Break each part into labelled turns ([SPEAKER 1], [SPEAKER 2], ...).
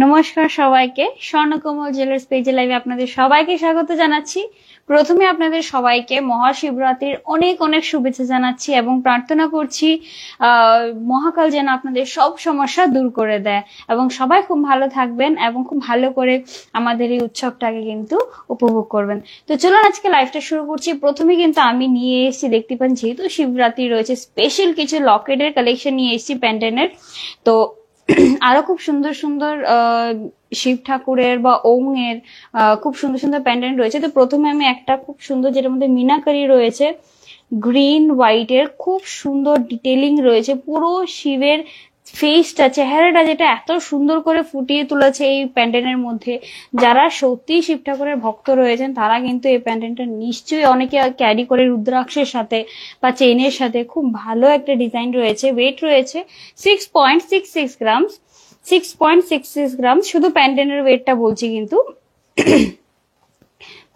[SPEAKER 1] নমস্কার সবাইকে, স্বর্ণকমল জুয়েলার্স পেজে লাইভে আপনাদের সবাইকে স্বাগত জানাচ্ছি। প্রথমে আপনাদের সবাইকে মহাশিবরাত্রির অনেক অনেক শুভেচ্ছা জানাচ্ছি এবং প্রার্থনা করছি মহাকাল যেন আপনাদের সব সমস্যা দূর করে দেয় এবং সবাই খুব ভালো থাকবেন এবং খুব ভালো করে আমাদের এই উৎসবটাকে কিন্তু উপভোগ করবেন। তো চলুন আজকে লাইভটা শুরু করছি। প্রথমে কিন্তু আমি নিয়ে এসেছি, দেখতে পান যেহেতু শিবরাত্রি রয়েছে, স্পেশাল কিছু লকেটের কালেকশন নিয়ে এসেছি প্যান্ডেনের। তো আরো খুব সুন্দর সুন্দর শিব ঠাকুরের বা ওং এর খুব সুন্দর সুন্দর প্যান্ডেন্ট রয়েছে। তো প্রথমে আমি একটা খুব সুন্দর, যেটার মধ্যে মিনাকারি রয়েছে, গ্রিন হোয়াইট এর খুব সুন্দর ডিটেলিং রয়েছে, পুরো শিবের ফেসটা, চেহারাটা যেটা এত সুন্দর করে ফুটিয়ে তুলেছে এই প্যান্ডেন্টের মধ্যে। যারা সত্যি শিব ঠাকুরের ভক্ত রয়েছেন তারা কিন্তু এই প্যান্ডেন্টটা নিশ্চয়ই অনেকে ক্যারি করে রুদ্রাক্ষের সাথে বা চেইনের সাথে। খুব ভালো একটা ডিজাইন রয়েছে, ওয়েট রয়েছে 6.66 গ্রাম, 6.66 গ্রাম। শুধু প্যান্ডেন্টের ওয়েটটা বলছি, কিন্তু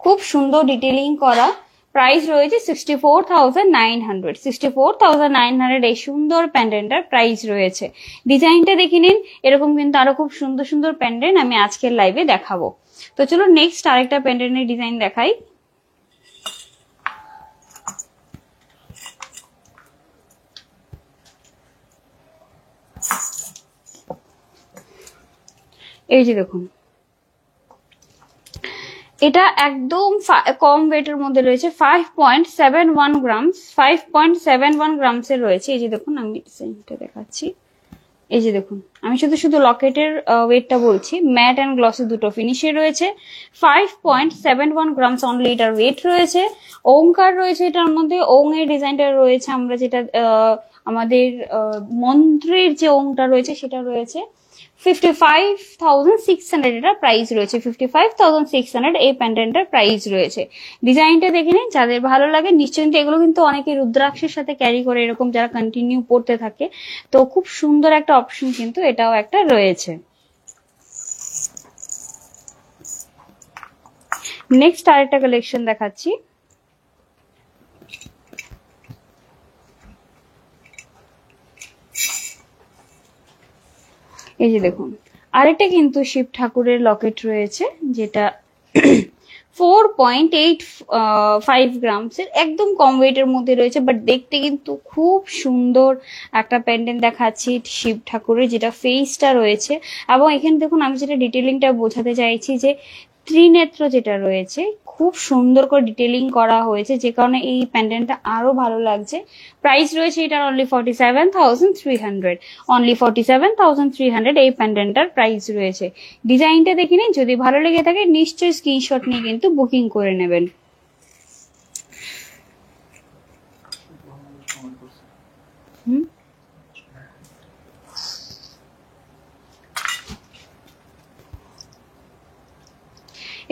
[SPEAKER 1] খুব সুন্দর ডিটেলিং করা। প্রাইস রয়েছে 64,900, 64,900 এই সুন্দর প্যান্ডেন্টটার প্রাইস রয়েছে। ডিজাইনটা দেখে নিন, এরকম কিন্তু আরো খুব সুন্দর সুন্দর প্যান্ডেন্ট আমি আজকের লাইভে দেখাবো। তো চলো নেক্সট আরেকটা প্যান্ডেন্টের ডিজাইন দেখাই। এই যে দেখুন, এটা একদম কম ওয়েটের মধ্যে রয়েছে, 5.71 গ্রামস, 5.71 গ্রামসের রয়েছে। এই যে দেখুন, আমি ডিজাইনটা দেখাচ্ছি। এই যে দেখুন, আমি শুধু শুধু লকেটের ওয়েটটা বলছি। ম্যাট অ্যান্ড গ্লসে দুটো ফিনিশে রয়েছে। 5.71 গ্রামস অনলি এটার ওয়েট রয়েছে। ওঙ্কার রয়েছে এটার মধ্যে, ওং এর ডিজাইনটা রয়েছে, আমরা যেটা আমাদের মন্ত্রের যে ওংটা রয়েছে সেটা রয়েছে। 55,600 এটা প্রাইস রয়েছে, 55,600 এই প্যান্ডেন্টের প্রাইস রয়েছে। ডিজাইনটা দেখে নিন, যাদের ভালো লাগে নিশ্চয়ই। এগুলো কিন্তু অনেকে রুদ্রাক্ষের সাথে ক্যারি করে, এরকম যারা কন্টিনিউ পড়তে থাকে, তো খুব সুন্দর একটা অপশন কিন্তু এটাও একটা রয়েছে। নেক্সট আরেকটা কালেকশন দেখাচ্ছি। এই যে দেখুন, আরেকটা কিন্তু শিব ঠাকুরের লকেট রয়েছে, যেটা 4.85 গ্রামসের, একদম কম ওয়েটের মধ্যে রয়েছে, বাট দেখতে কিন্তু খুব সুন্দর একটা প্যান্ডেন্ট দেখাচ্ছি শিব ঠাকুরের, যেটা ফেসটা রয়েছে। এবং এখানে দেখুন, আমি যেটা ডিটেলিংটা বোঝাতে চাইছি, যে ত্রিনেত্র যেটা রয়েছে খুব সুন্দর করে ডিটেলিং করা হয়েছে, যে কারণে এই প্যান্ডেন্টটা আরো ভালো লাগছে। প্রাইস রয়েছে এটার অনলি 47,300, অনলি 47,300 এই প্যান্ডেন্টটার প্রাইস রয়েছে। ডিজাইনটা দেখে নিন, যদি ভালো লেগে থাকে নিশ্চয়ই স্ক্রিনশট নিয়ে কিন্তু বুকিং করে নেবেন।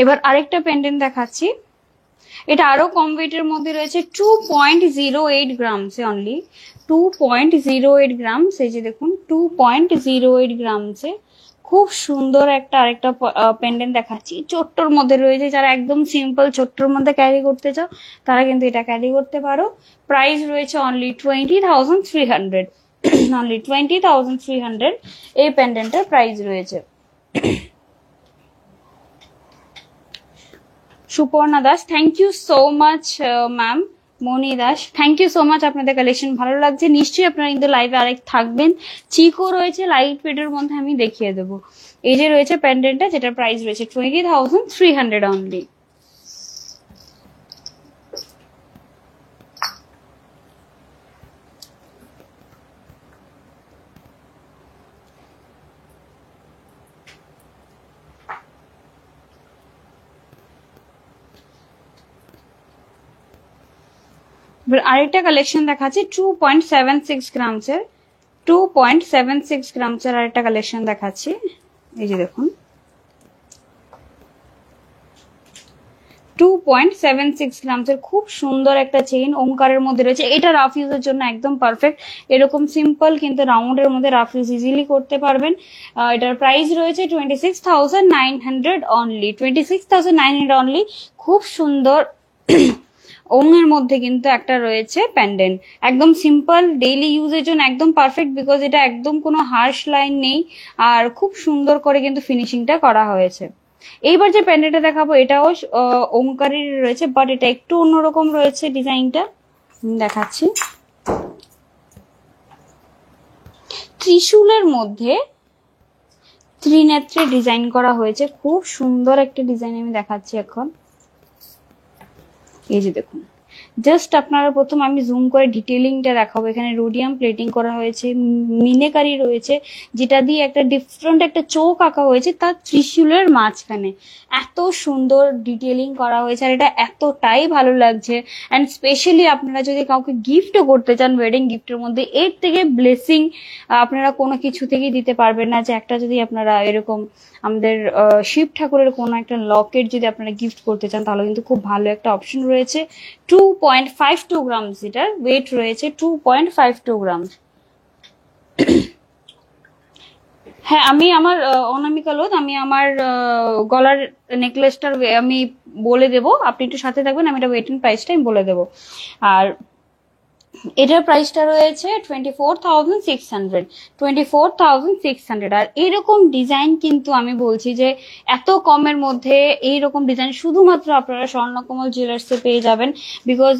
[SPEAKER 1] এবার আরেকটা পেন্ডেন্ট দেখাচ্ছি, এটা আরো কম ওয়েটের মধ্যে রয়েছে, 2.08 গ্রামসে, অনলি 2.08 গ্রামস। এই যে দেখুন, 2.08 গ্রামসে খুব সুন্দর একটা আরেকটা পেন্ডেন্ট দেখাচ্ছি, ছোট্টর মধ্যে রয়েছে। যারা একদম সিম্পল ছোট্টর মধ্যে ক্যারি করতে চাও তারা কিন্তু এটা ক্যারি করতে পারো। প্রাইস রয়েছে অনলি 20,300, অনলি 20,300 এই পেন্ডেন্টের প্রাইস রয়েছে। Suparna Das, thank you so much ma'am. Moni Das, thank you so much. আপনাদের কালেকশন ভালো লাগছে নিশ্চয়ই। আপনারা কিন্তু লাইভে আরেক থাকবেন। চিকো রয়েছে লাইট ওয়েটের মধ্যে, আমি দেখিয়ে দেবো। এই যে রয়েছে প্যান্ডেন্টটা, যেটার প্রাইস রয়েছে 20,300 অনলি। আরেকটা কালেকশন দেখাচ্ছি 2.76 গ্রামসের, 2.76 গ্রামসের আরেকটা কালেকশন দেখাচ্ছি। এই যে দেখুন, 2.76 গ্রামসের খুব সুন্দর একটা চেইন ওঙ্কারের মধ্যে রয়েছে। এটা রাফ ইউজের জন্য একদম পারফেক্ট। এরকম সিম্পল কিন্তু রাউন্ডের মধ্যে রাফ ইউজ ইজিলি করতে পারবেন। এটার প্রাইস রয়েছে 26,900 অনলি, 26,900 অনলি। খুব সুন্দর ওঙের মধ্যে কিন্তু একটা রয়েছে প্যান্ডেন্ট, একদম সিম্পল ডেইলি ইউজের জন্য একদম পারফেক্ট, বিকজ এটা একদম কোনো হার্শ লাইন নেই আর খুব সুন্দর করে কিন্তু ফিনিশিংটা করা হয়েছে। এইবার যে প্যান্ডেন্টটা দেখাবো এটাও ওমকারের রয়েছে, বাট এটা একটু অন্যরকম রয়েছে ডিজাইনটা, দেখাচ্ছি। ত্রিশূলের মধ্যে ত্রিনেত্রে ডিজাইন করা হয়েছে, খুব সুন্দর একটা ডিজাইন আমি দেখাচ্ছি এখন। এই যে দেখুন, জাস্ট আপনারা প্রথম আমি জুম করে ডিটেলিংটা দেখাবো। এখানে রোডিয়াম প্লেটিং করা হয়েছে, মিনেকারি রয়েছে, যেটা দিয়ে একটা ডিফারেন্ট একটা চোখ আঁকা হয়েছে তার ত্রিশূলের মাঝখানে। এত সুন্দর ডিটেলিং করা হয়েছে আর এটা এতটাই ভালো লাগছে। অ্যান্ড স্পেশালি আপনারা যদি কাউকে গিফটও করতে চান, ওয়েডিং গিফটের মধ্যে এর থেকে ব্লেসিং আপনারা কোনো কিছু থেকেই দিতে পারবেন না। যে একটা যদি আপনারা এরকম আমাদের শিব ঠাকুরের কোনো একটা লকেট যদি আপনারা গিফট করতে চান, তাহলে কিন্তু খুব ভালো একটা অপশন রয়েছে। 2.52 গ্রামস এটার ওয়েট রয়েছে, 2.52 গ্রামস। হ্যাঁ, আমি আমার অনামিকা লোধ, আমি আমার গলার নেকলেসটার আমি বলে দেবো, আপনি একটু সাথে থাকবেন, আমি এটা ওয়েট এন্ড প্রাইসটা আমি বলে দেবো। আর এটার প্রাইসটা রয়েছে 24,600। আর এরকম ডিজাইন কিন্তু আমি বলছি যে এত কমের মধ্যে এইরকম ডিজাইন শুধুমাত্র আপনারা স্বর্ণকমল জুয়েলার্সে পেয়ে যাবেন, বিকজ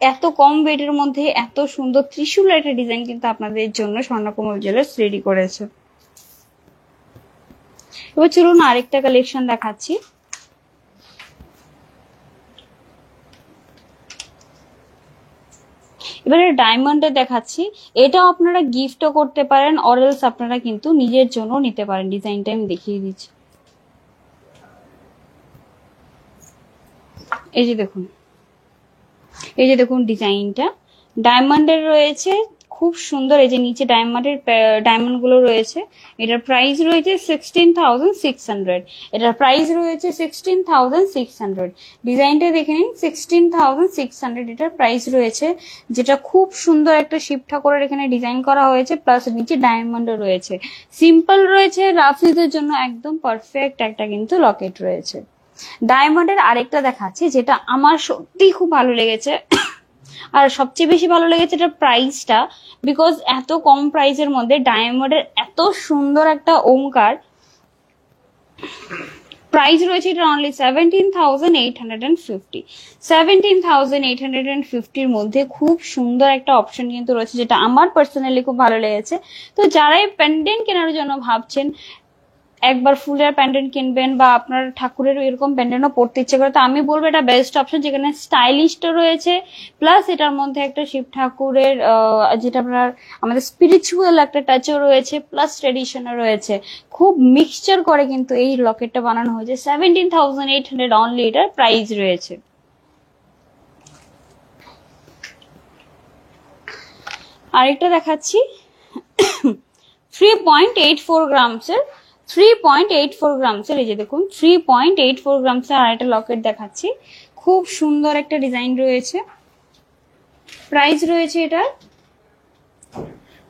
[SPEAKER 1] এত কম ওয়েটের মধ্যে এত সুন্দর ত্রিশূলের একটা ডিজাইন কিন্তু আপনাদের জন্য স্বর্ণকমল জুয়েলার্স রেডি করেছে। এবার চলুন আরেকটা কালেকশন দেখাচ্ছি। এবারে ডায়মন্ডের দেখাচ্ছি, এটাও আপনারা গিফটও করতে পারেন, অরেলস আপনারা কিন্তু নিজের জন্য নিতে পারেন। ডিজাইনটা আমি দেখিয়ে দিচ্ছি, এই যে দেখুন, এই যে দেখুন ডিজাইনটা ডায়মন্ডের রয়েছে, খুব সুন্দর। এই যে নিচে ডায়মন্ড গুলো রয়েছে। এটার প্রাইস রয়েছে 16,600। এটার প্রাইস রয়েছে 16,600। ডিজাইনটা দেখে নিন, 16,600 এটার প্রাইস রয়েছে, যেটা খুব সুন্দর একটা শিব ঠাকুরের এখানে ডিজাইন করা হয়েছে, প্লাস নিচে ডায়মন্ডও রয়েছে। সিম্পল রয়েছে, রাফ ইউজের জন্য একদম পারফেক্ট একটা কিন্তু লকেট রয়েছে। ডায়মন্ডের আরেকটা দেখাচ্ছি, যেটা আমার সত্যি খুব ভালো লেগেছে। আর সবচেয়ে বেশি ভালো লেগেছে এটার প্রাইসটা, বিকজ এত কম প্রাইসের মধ্যে ডায়মন্ডের এত সুন্দর একটা ওমকার। প্রাইস রয়েছে এটা অনলি 17,850। 17,850-র মধ্যে খুব সুন্দর একটা অপশন কিন্তু রয়েছে, যেটা আমার পার্সোনালি খুব ভালো লেগেছে। তো যারাই পেন্ডেন্ট কেনার জন্য ভাবছেন, একবার ফুলের প্যান্ডেন্ট কিনবেন বা আপনার ঠাকুরের এরকম প্যান্ডেন্টও পড়তে ইচ্ছে করে, তো আমি বলবো এটা বেস্ট অপশন, যেখানে স্টাইলিশও রয়েছে, প্লাস এটার মধ্যে একটা শিব ঠাকুরের যেটা আপনার আমাদের স্পিরিচুয়াল একটা টাচও রয়েছে, প্লাস ট্রেডিশনও রয়েছে। খুব মিক্সচার করে কিন্তু এই লকেটটা বানানো হয়েছে। 17,800 অনলি এটার প্রাইস রয়েছে। আরেকটা দেখাচ্ছি 3.84 গ্রামসের 3.84 গ্রামসের এই যে দেখুন 3.84 গ্রামসের আরেকটা লকেট দেখাচ্ছি। খুব সুন্দর একটা ডিজাইন রয়েছে। প্রাইস রয়েছে এটার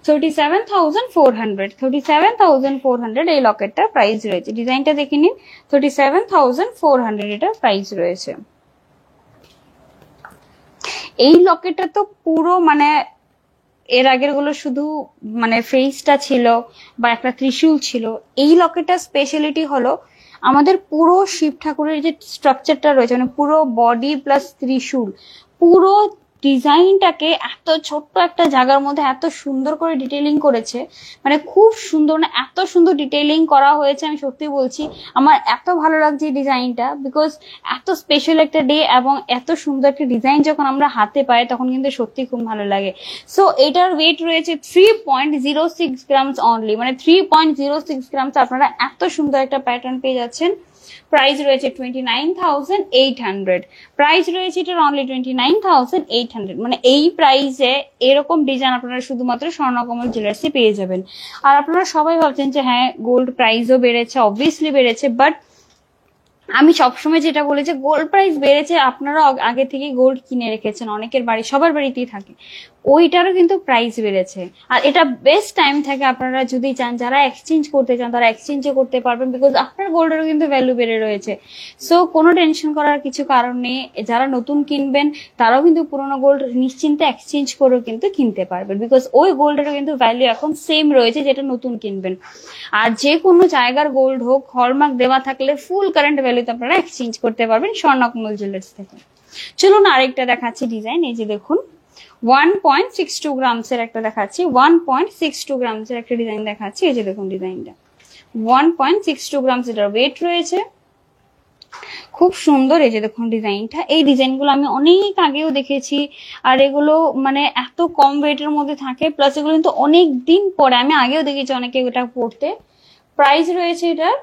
[SPEAKER 1] 37,400। 37,400 এই লকেটটার প্রাইস রয়েছে। ডিজাইনটা দেখে নিন, 37,400 এটার প্রাইস রয়েছে। এই লকেটটা তো পুরো মানে এর আগের গুলো শুধু মানে ফেসটা ছিল বা একটা ত্রিশূল ছিল। এই লকেটটার স্পেশালিটি হলো আমাদের পুরো শিব ঠাকুরের যে স্ট্রাকচারটা রয়েছে, মানে পুরো বডি প্লাস ত্রিশূল, পুরো ডিজাইনটাকে এত ছোট্ট একটা জায়গার মধ্যে এত সুন্দর করে ডিটেইলিং করেছে, মানে খুব সুন্দর, মানে এত সুন্দর ডিটেইলিং করা হয়েছে। আমি সত্যি বলছি আমার এত ভালো লাগছে এই ডিজাইনটা, বিকজ এত স্পেশাল একটা ডে এবং এত সুন্দর একটা ডিজাইন যখন আমরা হাতে পাই তখন কিন্তু সত্যি খুব ভালো লাগে। সো এটার ওয়েট রয়েছে 3.06 গ্রামস অনলি, মানে 3.06 গ্রামস আপনারা এত সুন্দর একটা প্যাটার্ন পেয়ে যাচ্ছেন। প্রাইস রয়েছে 29,800। প্রাইস রয়েছে এটার অনলি 29,800। মানে এই প্রাইসে এরকম ডিজাইন আপনারা শুধুমাত্র স্বর্ণকমল জুয়েলার্সে পেয়ে যাবেন। আর আপনারা সবাই ভাবছেন যে হ্যাঁ গোল্ড প্রাইসও বেড়েছে, অবভিয়াসলি বেড়েছে, বাট আমি সবসময় যেটা বলি যে গোল্ড প্রাইস বেড়েছে, আপনারা আগে থেকে গোল্ড কিনে রেখেছেন, অনেকের বাড়ি সবার বাড়িতেই থাকে। ওইটারও কিন্তু প্রাইস বেড়েছে। আর এটা বেস্ট টাইম থাকে, আপনারা যদি চান, যারা এক্সচেঞ্জ করতে চান তারা এক্সচেঞ্জও করতে পারবেন, বিকজ আপনার গোল্ডেরও কিন্তু ভ্যালু বেড়ে রয়েছে। সো কোনো টেনশন করার কিছু কারণ নেই। যারা নতুন কিনবেন তারাও কিন্তু পুরোনো গোল্ড নিশ্চিন্তে এক্সচেঞ্জ করেও কিন্তু কিনতে পারবেন, বিকজ ওই গোল্ডেরও কিন্তু ভ্যালু এখন সেম রয়েছে যেটা নতুন কিনবেন। আর যে কোনো জায়গার গোল্ড হোক, হলমার্ক দেওয়া থাকলে ফুল কারেন্ট ভ্যালুতে আপনারা এক্সচেঞ্জ করতে পারবেন স্বর্ণকমল জুয়েলার্স থেকে। চলুন আরেকটা দেখাচ্ছি ডিজাইন। এই যে দেখুন 1.62 গ্রামসের একটা দেখাচ্ছি, 1.62 গ্রামসের একটা ডিজাইন দেখাচ্ছি। এই যে দেখুন ডিজাইনটা 1.62 গ্রামস এটার ওয়েট রয়েছে, খুব সুন্দর। এই যে দেখুন ডিজাইনটা, এই ডিজাইনগুলো আমি অনেক আগেও দেখেছি, আর এগুলো মানে এত কম ওয়েটের মধ্যে থাকে, প্লাস এগুলো কিন্তু অনেক দিন পরে, আমি আগেও দেখেছি অনেকে এটা পড়তে। প্রাইস রয়েছে এটার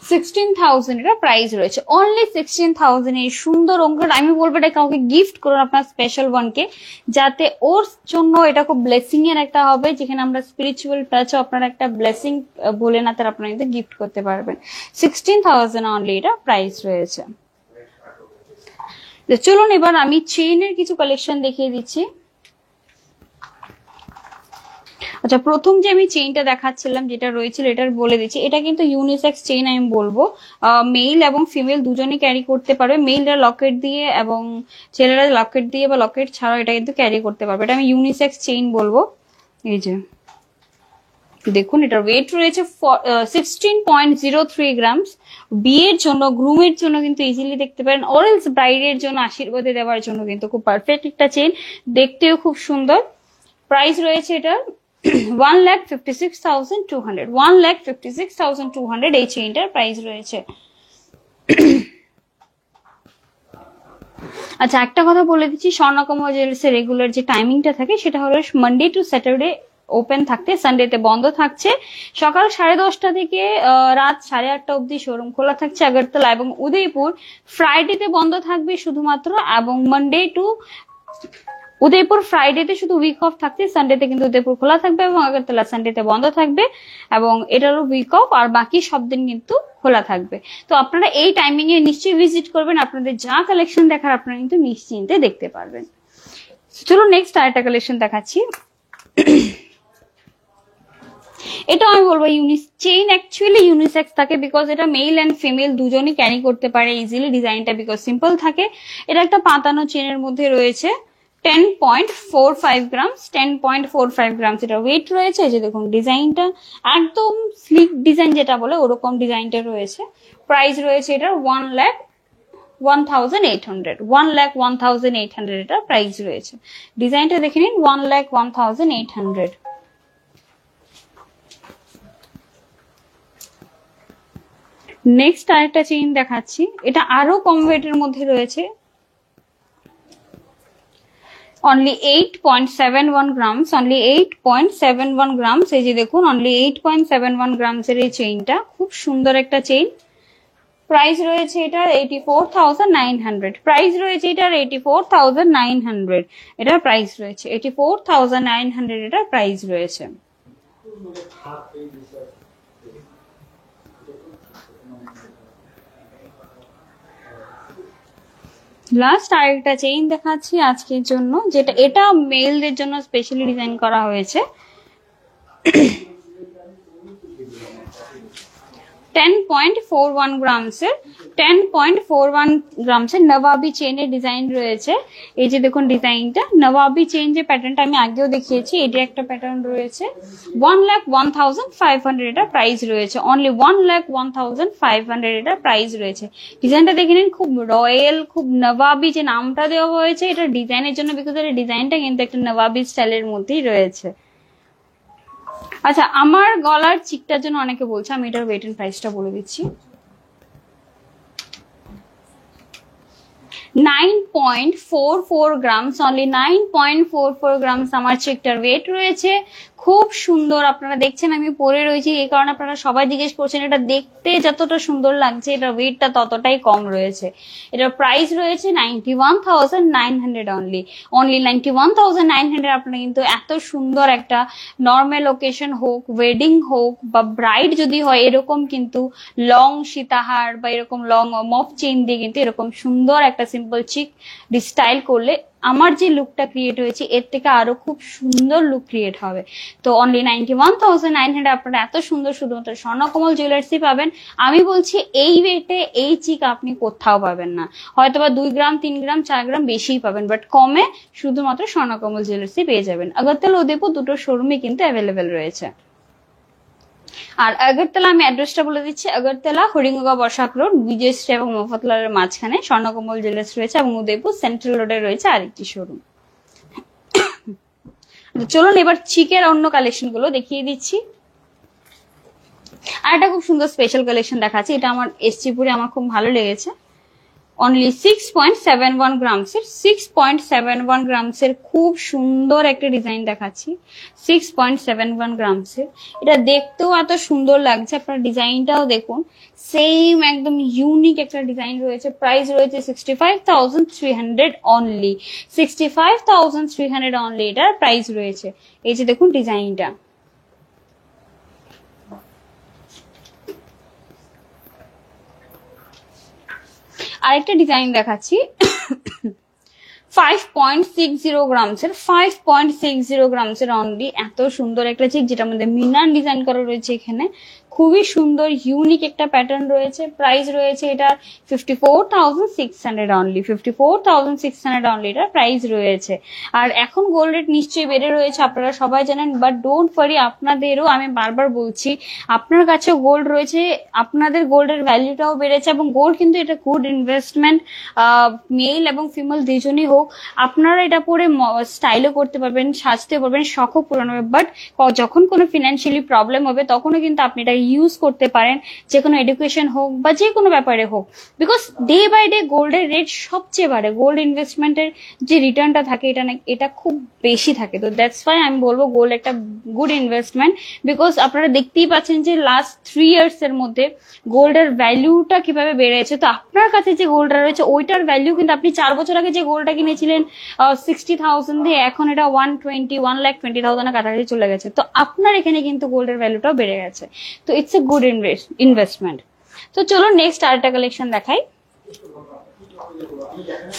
[SPEAKER 1] 16,000 এটা প্রাইস রয়েছে, অনলি 16,000। এই সুন্দর অঙ্কটা আমি বলবো এটা কাউকে গিফট করুন আপনার স্পেশাল ওয়ানকে, যাতে ওর জন্য এটা খুব ব্লেসিং এর একটা হবে, যেখানে আমরা স্পিরিচুয়াল টাচও আপনারা একটা ব্লেসিং বলে না তার আপনারা কিন্তু গিফট করতে পারবেন। 16,000 অনলি এটা প্রাইস রয়েছে। চলুন এবার আমি চেইনের কিছু কালেকশন দেখিয়ে দিচ্ছি। আচ্ছা, প্রথম যে আমি চেইনটা দেখাচ্ছিলাম যেটা রয়েছিল এটার বলে দিচ্ছি, এটা কিন্তু ইউনিসেক্স চেইন আমি বলবো, মেল এবং ফিমেল দুজনেই ক্যারি করতে পারবে। মেলরা লকেট দিয়ে এবং ছেলেরা লকেট দিয়ে বা লকেট ছাড়াও এটা কিন্তু ক্যারি করতে পারবে। এটা আমি ইউনিসেক্স চেইন বলবো। এই যে দেখুন এটার ওয়েট রয়েছে 16.03 গ্রামস। বিয়ের জন্য, গ্রুমের জন্য কিন্তু ইজিলি দেখতে পারেন, অরেলস ব্রাইডের জন্য আশীর্বাদে দেওয়ার জন্য কিন্তু খুব পারফেক্ট একটা চেইন, দেখতেও খুব সুন্দর। প্রাইস রয়েছে এটা 1,56,200, 1,56,200 এই চেইনটার প্রাইস রয়েছে। আচ্ছা, একটা কথা বলে দিচ্ছি, স্বর্ণকমল জুয়েলার্স এর রেগুলার যে টাইমিংটা থাকে সেটা হলো মানডে টু স্যাটারডে ওপেন থাকতে, সানডেতে বন্ধ থাকছে। সকাল 10:30 থেকে রাত 8:30 অব্দি শোরুম খোলা থাকছে আগরতলা এবং উদয়পুর। ফ্রাইডেতে বন্ধ থাকবে শুধুমাত্র, এবং মানডে টু উদয়পুর ফ্রাইডেতে শুধু উইক অফ থাকছে, সানডেতে কিন্তু উদয়পুর খোলা থাকবে এবং আগরতলা সানডেতে বন্ধ থাকবে, এবং এটারও উইক অফ, আর বাকি সব দিন কিন্তু খোলা থাকবে। তো আপনারা এই টাইমিং এ নিশ্চয়ই ভিজিট করবেন, আপনাদের যা কালেকশন দেখার আপনারা কিন্তু নিশ্চিন্তে দেখতে পারবেন। চলো নেক্সট আরেকটা কালেকশন দেখাচ্ছি। এটা আমি বলবো চেইন অ্যাকচুয়ালি ইউনিসেক্স থাকে, বিকজ এটা মেল এন্ড ফিমেল দুজনই ক্যারি করতে পারে ইজিলি। ডিজাইনটা বিকজ সিম্পল থাকে। এটা একটা পাতানো চেনের মধ্যে রয়েছে, 10.45 গ্রামস, 10.45 গ্রামস এটা ওয়েট রয়েছে। এই যে দেখুন ডিজাইনটা একদম স্লিক ডিজাইন যেটা বলে ওরকম ডিজাইনটা রয়েছে। প্রাইস রয়েছে এটার 1,01,800, 1,01,800 এটা প্রাইস রয়েছে। ডিজাইনটা দেখে নিন, 1,01,800। নেক্সট আরেকটা চেইন দেখাচ্ছি, এটা আরো কম ওয়েটের মধ্যে রয়েছে, অনলি 8.71 গ্রামস, অনলি 8.71 গ্রামস। এই যে দেখুন অনলি 8.71 গ্রামস এর এই চেইনটা, খুব সুন্দর একটা চেইন। প্রাইস রয়েছে এটার 84,900, প্রাইস রয়েছে এটার 84,900, এটার প্রাইস রয়েছে 84,900, এটার প্রাইস রয়েছে। লাস্ট আরেকটা চেইন দেখাচ্ছি আজকের জন্য, যেটা এটা মেলদের জন্য স্পেশালি ডিজাইন করা হয়েছে। 10.41 গ্রামসের, 10.41 গ্রামসের নবাবি চেইনের ডিজাইন রয়েছে। এই যে দেখুন ডিজাইনটা, নবাবি চেইন যে প্যাটার্নটা আমি আগেও দেখিয়েছি, এটি একটা প্যাটার্ন রয়েছে। 1,01,500 এটা প্রাইস রয়েছে, অনলি 1,01,500 এটা প্রাইস রয়েছে। ডিজাইনটা দেখে নিন, খুব রয়্যাল, খুব নবাবি যে নামটা দেওয়া হয়েছে এটা ডিজাইনের জন্য, বিকজ এর ডিজাইনটা কিন্তু একটা নবাবি স্টাইলের মধ্যেই রয়েছে। আচ্ছা, আমার গলার চিকটার জন্য অনেকে বলছে, আমি এটার ওয়েট এন্ড প্রাইসটা বলে দিচ্ছি। 9.44 গ্রামস, অনলি 9.44 গ্রামস আমার চিকটার ওয়েট রয়েছে। খুব সুন্দর। আপনারা দেখছেন আমি পরে রয়েছি, এই কারণে আপনারা সবাই জিজ্ঞেস করছেন এটা দেখতে যতটা সুন্দর লাগছে এটা ওয়েটটা ততটাই কম রয়েছে। এটার প্রাইস রয়েছে 91,900 অনলি। অনলি 91,900 আপনারা কিন্তু এত সুন্দর একটা নর্মাল ওকেশন হোক, ওয়েডিং হোক বা ব্রাইড যদি হয়, এরকম কিন্তু লং সীতাহার বা এরকম লং মফ চেইন দিয়ে কিন্তু এরকম সুন্দর একটা সিম্পল চিক স্টাইল করলে আমার যে লুকটা ক্রিয়েট হয়েছে এর থেকে আরো খুব সুন্দর লুক ক্রিয়েট হবে। তো অনলি 91,900 আপনারা এত সুন্দর শুধুমাত্র স্বর্ণকমল জুয়েলার্সই পাবেন। আমি বলছি এই ওয়েটে এই চিক আপনি কোথাও পাবেন না, হয়তোবা 2 গ্রাম 3 গ্রাম 4 গ্রাম বেশিই পাবেন, বাট কমে শুধুমাত্র স্বর্ণকমল জুয়েলার্সই পেয়ে যাবেন। আগরতলা উদয়পুর দুটো শোরুমে কিন্তু অ্যাভেলেবেল রয়েছে। আর আগরতলা আমি অ্যাড্রেসটা বলে দিচ্ছি, আগরতলা হরিঙ্গা বসাক রোড, বিজয়শ্রী এবং মফতলালের মাঝখানে স্বর্ণকমল জুয়েলার্স রয়েছে এবং উদয়পুর সেন্ট্রাল রোডে রয়েছে আরেকটি শোরুম। চলুন এবার চিকের অন্য কালেকশন গুলো দেখিয়ে দিচ্ছি। আর একটা খুব সুন্দর স্পেশাল কালেকশন দেখাচ্ছি, এটা আমার এসছি পুরে, আমার খুব ভালো লেগেছে। অনলি 6.71 গ্রামসের 6.71 গ্রামসের খুব সুন্দর একটা ডিজাইন দেখাচ্ছি। 6.71 গ্রামসের এটা দেখতেও এত সুন্দর লাগছে, আপনার ডিজাইনটাও দেখুন সেম একদম ইউনিক একটা ডিজাইন রয়েছে। প্রাইস রয়েছে 65,300 অনলি। 65,300 অনলি এটার প্রাইস রয়েছে। এই যে দেখুন ডিজাইনটা, আরেকটা ডিজাইন দেখাচ্ছি 5.60 গ্রামসের 5.60 গ্রামসের অনলি। এত সুন্দর একটা চিক যেটার মধ্যে মিনার ডিজাইন করা রয়েছে, এখানে খুবই সুন্দর ইউনিক একটা প্যাটার্ন রয়েছে। প্রাইস রয়েছে এটার 54,600 অনলি। 54,600 অনলি এটার প্রাইস রয়েছে। আর এখন গোল্ড রেট নিশ্চয়ই বেড়ে রয়েছে, আপনারা সবাই জানেন, বাট ডোন্ট ওয়ারি, আপনাদেরও আমি বারবার বলছি আপনার কাছে গোল্ড রয়েছে, আপনাদের গোল্ডের ভ্যালুটাও বেড়েছে এবং গোল্ড কিন্তু এটা গুড ইনভেস্টমেন্ট। মেল এবং ফিমেল দুজনই হোক, আপনারা এটা পরে স্টাইলও করতে পারবেন, সাজতে পারবেন, শখও পূরণ হবে। বাট যখন কোনো ফিনান্সিয়ালি প্রবলেম হবে তখনও কিন্তু আপনি এটা ইউজ করতে পারেন, যে কোনো এডুকেশন হোক বা যে কোনো ব্যাপারে হোক, বিকজ ডে বাই ডে গোল্ডের রেট সবচেয়ে বাড়ে। গোল্ড ইনভেস্টমেন্টের যে রিটার্নটা থাকে এটা খুব বেশি থাকে। তো দ্যাটস ওয়াই আমি বলবো গোল্ড একটা গুড ইনভেস্টমেন্ট, বিকজ আপনারা দেখতেই পাচ্ছেন যে লাস্ট 3 ইয়ার্স এর মধ্যে গোল্ডের ভ্যালুটা কিভাবে বেড়েছে। তো আপনার কাছে যে গোল্ডটা রয়েছে ওইটার ভ্যালু কিন্তু আপনি 4 বছর আগে যে গোল্ডটা কিনেছিলেন 60,000 দিয়ে, এখন এটা 1,20,000 এর কাছাকাছি চলে গেছে। তো আপনার এখানে কিন্তু গোল্ডের ভ্যালুটাও বেড়ে গেছে। তো ইটস এ গুড ইনভেস্টমেন্ট। তো চলো নেক্সট আরেকটা কালেকশন দেখাই।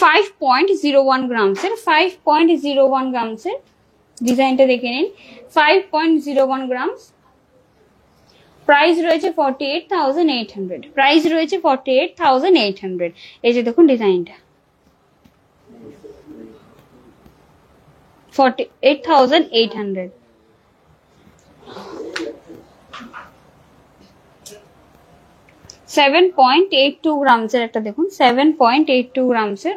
[SPEAKER 1] 5.01 গ্রামসের 5.01 গ্রামসের ডিজাইনটা দেখে নিন। 5.01 গ্রামস, প্রাইস রয়েছে 48,800। প্রাইস রয়েছে 48,800। এই যে দেখুন ডিজাইনটা 48,800। সেভেন পয়েন্ট 82 গ্রামসের একটা দেখুন, 7.82 গ্রামসের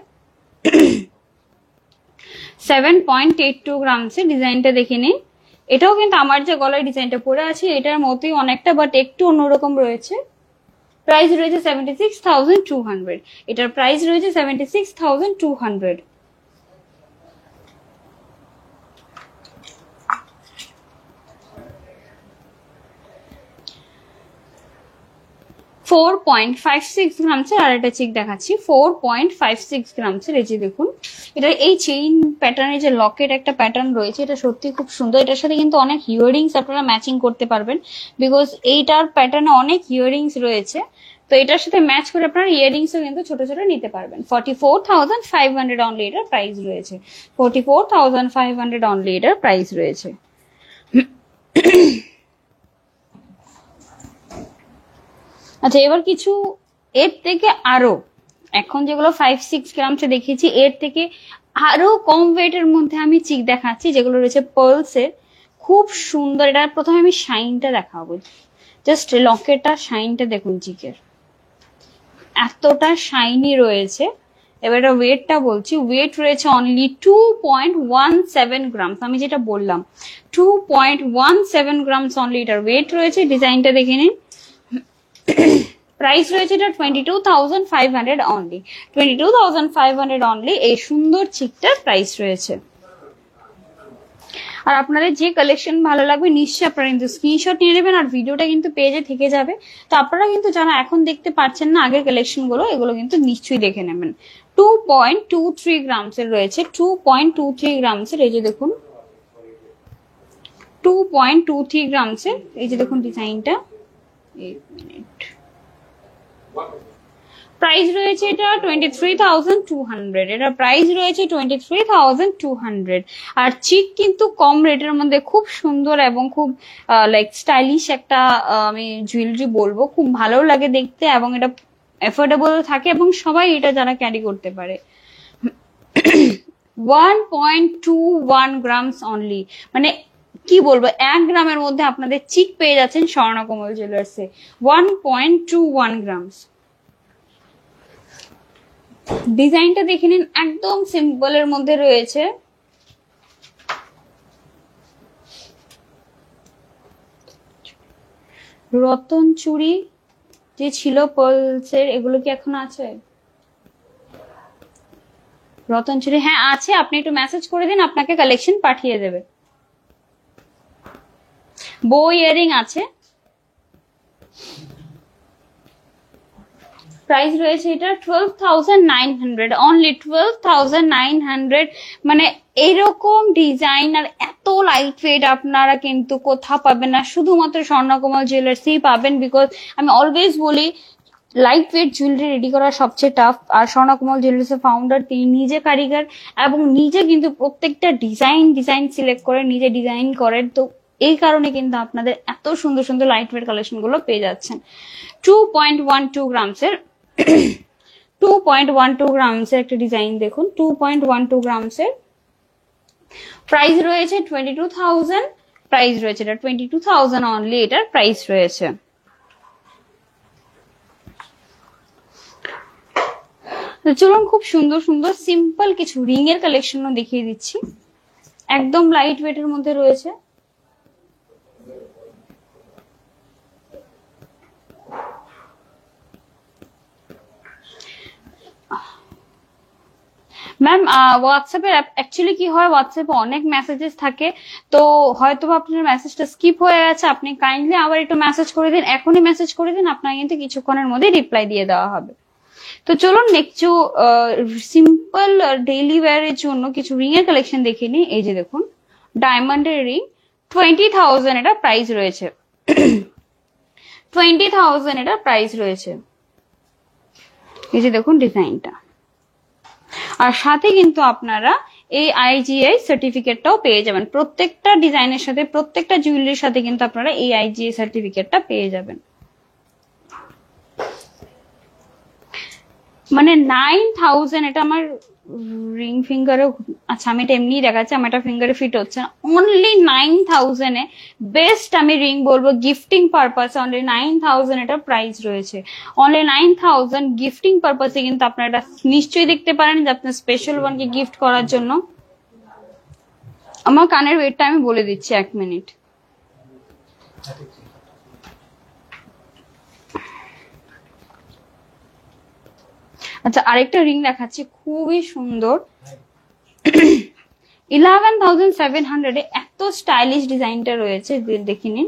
[SPEAKER 1] 7.82 গ্রামসের ডিজাইনটা দেখে নিন। এটাও কিন্তু আমার যে গলায় ডিজাইনটা পরে আছে এটার মতোই অনেকটা, বাট একটু অন্যরকম রয়েছে। প্রাইস রয়েছে 76,200। এটার প্রাইস রয়েছে 76,200। 4.56 গ্রামসের আর একটা চিক দেখাচ্ছি। 4.56 গ্রামসের এই যে দেখুন, এটার এই চেইন প্যাটার্নের যে লকেট একটা প্যাটার্ন রয়েছে এটা সত্যি খুব সুন্দর। এটার সাথে কিন্তু অনেক ইয়াররিংস আপনারা ম্যাচিং করতে পারবেন, বিকজ এইটার প্যাটার্নে অনেক ইয়াররিংস রয়েছে। তো এটার সাথে ম্যাচ করে আপনারা ইয়াররিংসও কিন্তু ছোট ছোট নিতে পারবেন। 44,500 অনলি এটার প্রাইস রয়েছে। 44,500 অনলি এটার প্রাইস রয়েছে। আচ্ছা, এবার কিছু এর থেকে আরো, এখন যেগুলো 5-6 গ্রামসে দেখিয়েছি এর থেকে আরো কম ওয়েটের মধ্যে আমি চিক দেখাচ্ছি, যেগুলো রয়েছে পার্লসের। খুব সুন্দর। এটা প্রথমে আমি শাইনটা দেখাবো, জাস্ট লকেটটা শাইনটা দেখুন চিকের, এতটা শাইনি রয়েছে। এবার এটা ওয়েটটা বলছি, ওয়েট রয়েছে অনলি 2.17 গ্রামস। আমি যেটা বললাম 2.17 গ্রামস অনলি এটার ওয়েট রয়েছে। ডিজাইনটা দেখে নিন। প্রাইস রয়েছে এটা 22,500 অনলি। 22,500 অনলি এই সুন্দর চিকটার প্রাইস রয়েছে। আর আপনাদের যে কালেকশন ভালো লাগবে নিশ্চয়ই আপনারা কিন্তু স্ক্রিনশট নিয়ে নেবেন, আর ভিডিওটা কিন্তু পেজে থেকে যাবে। তো আপনারা কিন্তু যারা এখন দেখতে পাচ্ছেন না আগের কালেকশন গুলো, এগুলো কিন্তু নিশ্চয়ই দেখে নেবেন। 2.23 গ্রামসের রয়েছে, 2.23 গ্রামসের। এই যে দেখুন 2.23 গ্রামসের, এই যে দেখুন ডিজাইনটা। এক মিনিট, প্রাইস রয়েছে এটা 23,200, এটা প্রাইস রয়েছে 23,200। আর চিক কিন্তু কম রেটের মধ্যে খুব সুন্দর এবং খুব লাইক স্টাইলিশ একটা আমি জুয়েলারি বলবো, খুব ভালো লাগে দেখতে এবং এটা এফোর্ডেবল থাকে এবং সবাই এটা যারা ক্যারি করতে পারে। 1.21 গ্রামস অনলি, মানে কি বলবো 1 গ্রামের মধ্যে আপনাদের চিক পেয়ে যাচ্ছেন স্বর্ণকমল জুয়েলার্সে। 1.21 গ্রামস। ডিজাইনটা দেখে নিন, একদম সিম্পলের মধ্যে রয়েছে। রতন চুড়ি যে ছিল পার্লসের, এগুলো কি এখন আছে? রতন চুড়ি হ্যাঁ আছে, আপনি একটু মেসেজ করে দিন, আপনাকে কালেকশন পাঠিয়ে দেবে। বো ইয়ারিং আছে, প্রাইস রয়েছে এটা 12,900, অনলি 12,900। মানে এরকম ডিজাইন আর এত লাইট ওয়েট আপনারা কিন্তু কোথাও পাবেন না, শুধুমাত্র স্বর্ণকমল জুয়েলার্সেই পাবেন। বিকজ আমি অলওয়েজ বলি লাইট ওয়েট জুয়েলারি রেডি করা সবচেয়ে টাফ, আর স্বর্ণকমল জুয়েলার্সের ফাউন্ডার তিনি নিজে কারিগর এবং নিজে কিন্তু প্রত্যেকটা ডিজাইন সিলেক্ট করে নিজে ডিজাইন করেন। তো এই কারণে কিন্তু আপনাদের এত সুন্দর সুন্দর লাইট ওয়েট কালেকশন গুলো পেয়ে যাচ্ছেন। 2.12 গ্রামসের 2.12 গ্রামসের একটা ডিজাইন দেখুন, 2.12 গ্রামসের। প্রাইস রয়েছে 22,000, প্রাইস রয়েছে এটা 22,000 অনলি, এটার প্রাইস রয়েছে। চলুন খুব সুন্দর সুন্দর সিম্পল কিছু রিং এর কালেকশনও দেখিয়ে দিচ্ছি, একদম লাইট ওয়েটের মধ্যে রয়েছে। ম্যাম হোয়াটসঅ্যাপের অ্যাকচুয়ালি কি হয়, হোয়াটসঅ্যাপে অনেক মেসেজেস থাকে, তো হয়তো আপনার মেসেজটা স্কিপ হয়ে গেছে। আপনি কাইন্ডলি আবার একটু মেসেজ করে দিন, এখনই মেসেজ করে দিন, আপনার কিন্তু কিছুক্ষণের মধ্যে রিপ্লাই দিয়ে দেওয়া হবে। তো চলুন নেক্সট সিম্পল ডেইলি ওয়্যারের জন্য কিছু রিং এর কালেকশন দেখে নিই। এই যে দেখুন ডায়মন্ডের রিং, 20,000 এটা প্রাইস রয়েছে। 20,000 এটা প্রাইস রয়েছে। এই যে দেখুন ডিজাইনটা, আর সাথে কিন্তু আপনারা এই IGI সার্টিফিকেটটাও পেয়ে যাবেন। প্রত্যেকটা ডিজাইনের সাথে, প্রত্যেকটা জুয়েলারির সাথে কিন্তু আপনারা এই IGI সার্টিফিকেটটা পেয়ে যাবেন। মানে 9,000, এটা আমার রিং ফিঙ্গারে, আচ্ছা আমি এটা এমনি দেখাচ্ছি, আমার এটা ফিঙ্গারে ফিট হচ্ছে না। অনলি 9,000 এ বেস্ট আমি রিং বলবো গিফটিং পারপাস, অনলি 9,000 এটা প্রাইস রয়েছে। অনলি 9,000 গিফটিং পারপাসে কিন্তু আপনারা এটা নিশ্চয়ই দেখতে পারেন যে আপনার স্পেশাল ওয়ানকে গিফট করার জন্য। আমার কানের ওয়েটটা আমি বলে দিচ্ছি, 1 মিনিট। আচ্ছা আরেকটা রিং দেখাচ্ছি, খুবই সুন্দর। 11,700 এ এত স্টাইলিশ ডিজাইনটা রয়েছে, দেখে নিন।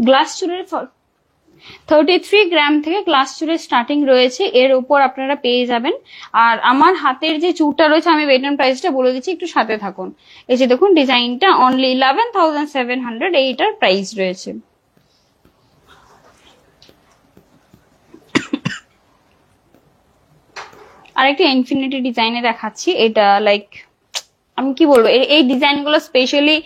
[SPEAKER 1] গ্লাস চুলের 33 গ্রাম থেকে গ্লাস চুলের স্টার্টিং রয়েছে, এর উপর আপনারা পেয়ে যাবেন। আর আমার হাতের যে চুলটা রয়েছে আমি ওয়েট এন্ড প্রাইসটা বলে দিচ্ছি, একটু সাথে থাকুন। এই যে দেখুন ডিজাইনটা, অনলি 11,700 এইটার প্রাইস রয়েছে। আরেকটা ইনফিনিটি ডিজাইনে দেখাচ্ছি, এটা লাইক আমি কি বলবো, এই ডিজাইন গুলো স্পেশালি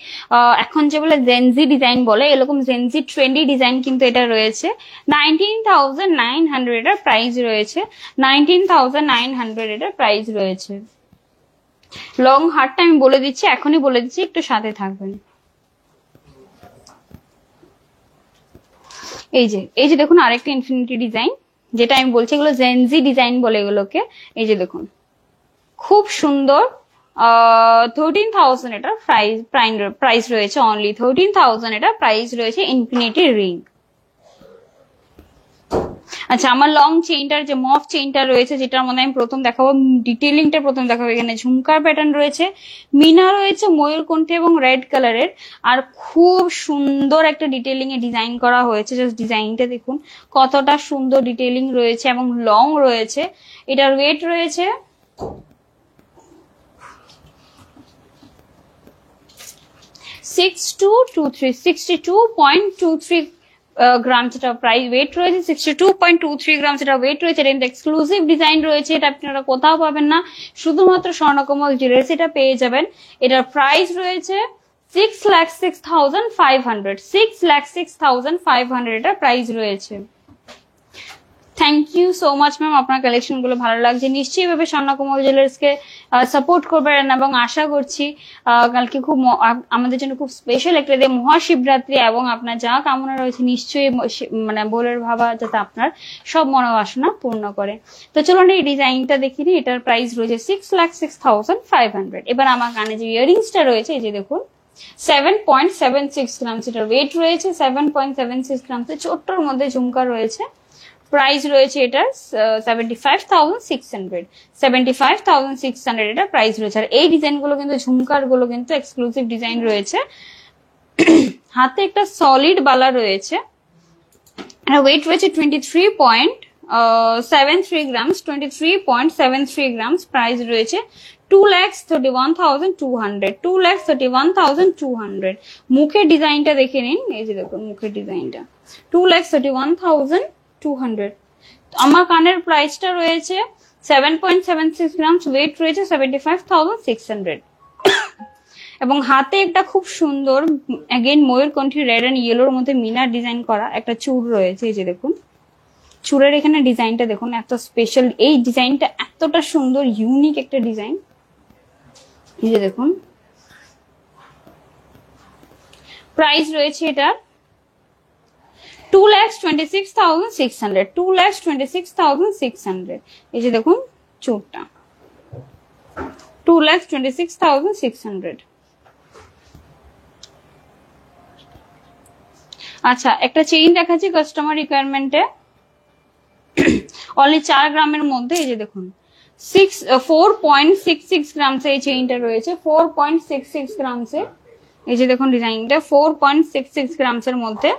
[SPEAKER 1] এখন যে বলে জেনজি ডিজাইন বলে, এরকম জেনজি ট্রেন্ডি ডিজাইন কিন্তু এটা রয়েছে। 19,900 এটার প্রাইস রয়েছে। 19,900 এটার প্রাইস রয়েছে। লং হারটা আমি বলে দিচ্ছি, এখনই বলে দিচ্ছি, একটু সাথে থাকবেন। এই যে দেখুন আরেকটা ইনফিনিটি ডিজাইন, যেটা আমি বলছি এগুলো জেনজি ডিজাইন বলে এগুলোকে। এই যে দেখুন খুব সুন্দর। 13,000 এটা প্রাইস রয়েছে, অনলি 13,000 এটা প্রাইস রয়েছে ইনফিনিটি রিং। আচ্ছা, আমার লং চেইনটার যে মফ চেইনটা রয়েছে, যেটার মধ্যে আমি প্রথম দেখাবো, ডিটেলিংটা প্রথম দেখাবো। এখানে ঝুমকার প্যাটার্ন রয়েছে, মিনা রয়েছে ময়ূরকণ্ঠী এবং রেড কালারের, আর খুব সুন্দর একটা ডিটেলিং এ ডিজাইন করা হয়েছে। জাস্ট ডিজাইনটা দেখুন কতটা সুন্দর ডিটেলিং রয়েছে এবং লং রয়েছে। এটার ওয়েট রয়েছে 62.23 গ্রাম, যেটা প্রাইস ওয়েট রয়েছে 62.23 গ্রাম, যেটা ওয়েট রয়েছে। এটা কিন্তু এক্সক্লুসিভ ডিজাইন রয়েছে, এটা আপনারা কোথাও পাবেন না, শুধুমাত্র স্বর্ণকমল জুয়েলার্স এটা পেয়ে যাবেন। এটার প্রাইস রয়েছে 6,06,500, 6,06,500 এটা প্রাইস রয়েছে। Thank you so much ma'am, আপনার কালেকশন গুলো ভালো লাগছে। নিশ্চয়ই এভাবে স্বর্ণকমল জুয়েলার্স কে সাপোর্ট করবেন এবং আশা করছি কালকে খুব আমাদের জন্য খুব স্পেশাল একটা দিন, মহাশিবরাত্রি, এবং আপনার যা কামনা রয়েছে নিশ্চয়ই মানে বলের ভাবা যাতে আপনার সব মনোবাসনা পূর্ণ করে। তো চলুন এই ডিজাইনটা দেখিনি। এটার প্রাইস রয়েছে 6,06,500। এবার আমার কানে যে ইয়ারিংসটা রয়েছে, এই যে দেখুন 7.76 গ্রাম, এটার ওয়েট রয়েছে 7.76 গ্রাম, ছোট্টর মধ্যে ঝুমকা রয়েছে। প্রাইস রয়েছে এটার 75,600, 75,600 এটা প্রাইস রয়েছে। আর এই ডিজাইন গুলো কিন্তু, ঝুমকার গুলো কিন্তু এক্সক্লুসিভ ডিজাইন রয়েছে। হাতে একটা সলিড বালা রয়েছে, ওয়েট রয়েছে 23.73 গ্রামস, 23.73 গ্রামস। প্রাইস রয়েছে 2,31,200, 2,31,200। মুখের ডিজাইনটা দেখে নিন, এই যে দেখুন মুখের ডিজাইনটা 2,31,200। আমার কানের প্রাইসটা রয়েছে 7.76 গ্রামস, ওয়েট রয়েছে 75,600। এবং হাতে একটা খুব সুন্দর অ্যাগেন ময়ূরকণ্ঠী রেড এন্ড ইয়েলোর মধ্যে মিনার ডিজাইন করা একটা চূড় রয়েছে। এই যে দেখুন চূড়ের এখানে ডিজাইনটা দেখুন, এত স্পেশাল এই ডিজাইনটা, এতটা সুন্দর ইউনিক একটা ডিজাইন। এই যে দেখুন প্রাইস রয়েছে এটা 2,26,600, 2,26,600। এই যে দেখুন চূড়টা 2,26,600। আচ্ছা, একটা চেইন দেখাচ্ছি কাস্টমার রিকোয়ারমেন্টে, অনলি 4 গ্রামের মধ্যে। এই যে দেখুন 4.66 গ্রামসে এই চেইনটা রয়েছে, 4.66 গ্রামসে। এই যে দেখুন ডিজাইনটা 4.66 গ্রামসের মধ্যে,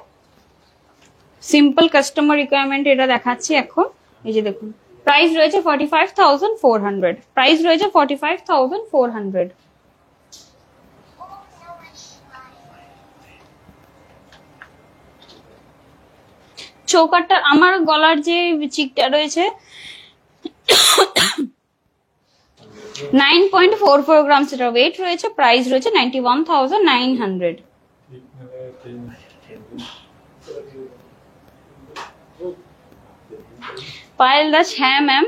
[SPEAKER 1] সিম্পল কাস্টমার রিকোয়ারমেন্ট এটা দেখাচ্ছি এখন। এই যে দেখুন প্রাইস রয়েছে 45,400, প্রাইস রয়েছে 45,400। চৌকারটা, আমার গলার যে চিকটা রয়েছে 9.44 গ্রাম, সেটা ওয়েট রয়েছে। প্রাইস রয়েছে 91,900। পায়েল দাস, হ্যাঁ ম্যাম,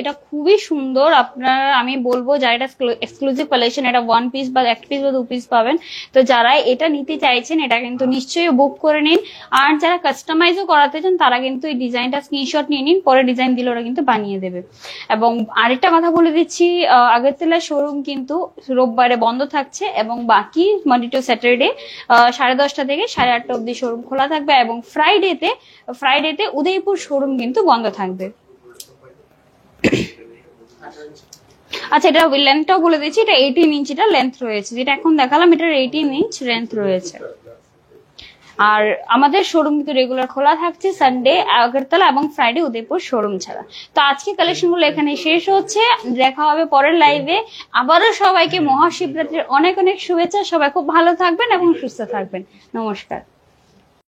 [SPEAKER 1] এটা খুবই সুন্দর। আপনারা, আমি বলবো যারা এটা এক্সক্লুসিভ কালেকশন, এটা 1 পিস বা 1 পিস বা 2 পিস পাবেন। তো যারা এটা নিতে চাইছেন এটা কিন্তু নিশ্চয়ই বুক করে নিন। আর যারা কাস্টমাইজও করাতে চান তারা কিন্তু এই ডিজাইনটা স্ক্রিনশট নিয়ে নিন, পরে ডিজাইন দিলে ওরা কিন্তু বানিয়ে দেবে। এবং আরেকটা কথা বলে দিচ্ছি, আগরতলা শোরুম কিন্তু রোববারে বন্ধ থাকছে এবং বাকি মানডে টু স্যাটারডে 10:30 থেকে 8:30 অব্দি শোরুম খোলা থাকবে। এবং ফ্রাইডেতে উদয়পুর শোরুম কিন্তু বন্ধ থাকবে। আচ্ছা, এটা লেন্থটাও বলে দিচ্ছি, এটা 18 ইঞ্চ এটা লেন্থ রয়েছে, যেটা এখন দেখালাম এটার 18 ইঞ্চ লেন্থ রয়েছে। আর আমাদের শোরুম কিন্তু রেগুলার খোলা থাকছে সানডে আগরতলা এবং ফ্রাইডে উদয়পুর শোরুম ছাড়া। তো আজকে কালেকশন গুলো এখানে শেষ হচ্ছে, দেখা হবে পরের লাইভে। আবারও সবাইকে মহাশিবরাত্রির অনেক অনেক শুভেচ্ছা। সবাই খুব ভালো থাকবেন এবং সুস্থ থাকবেন। নমস্কার।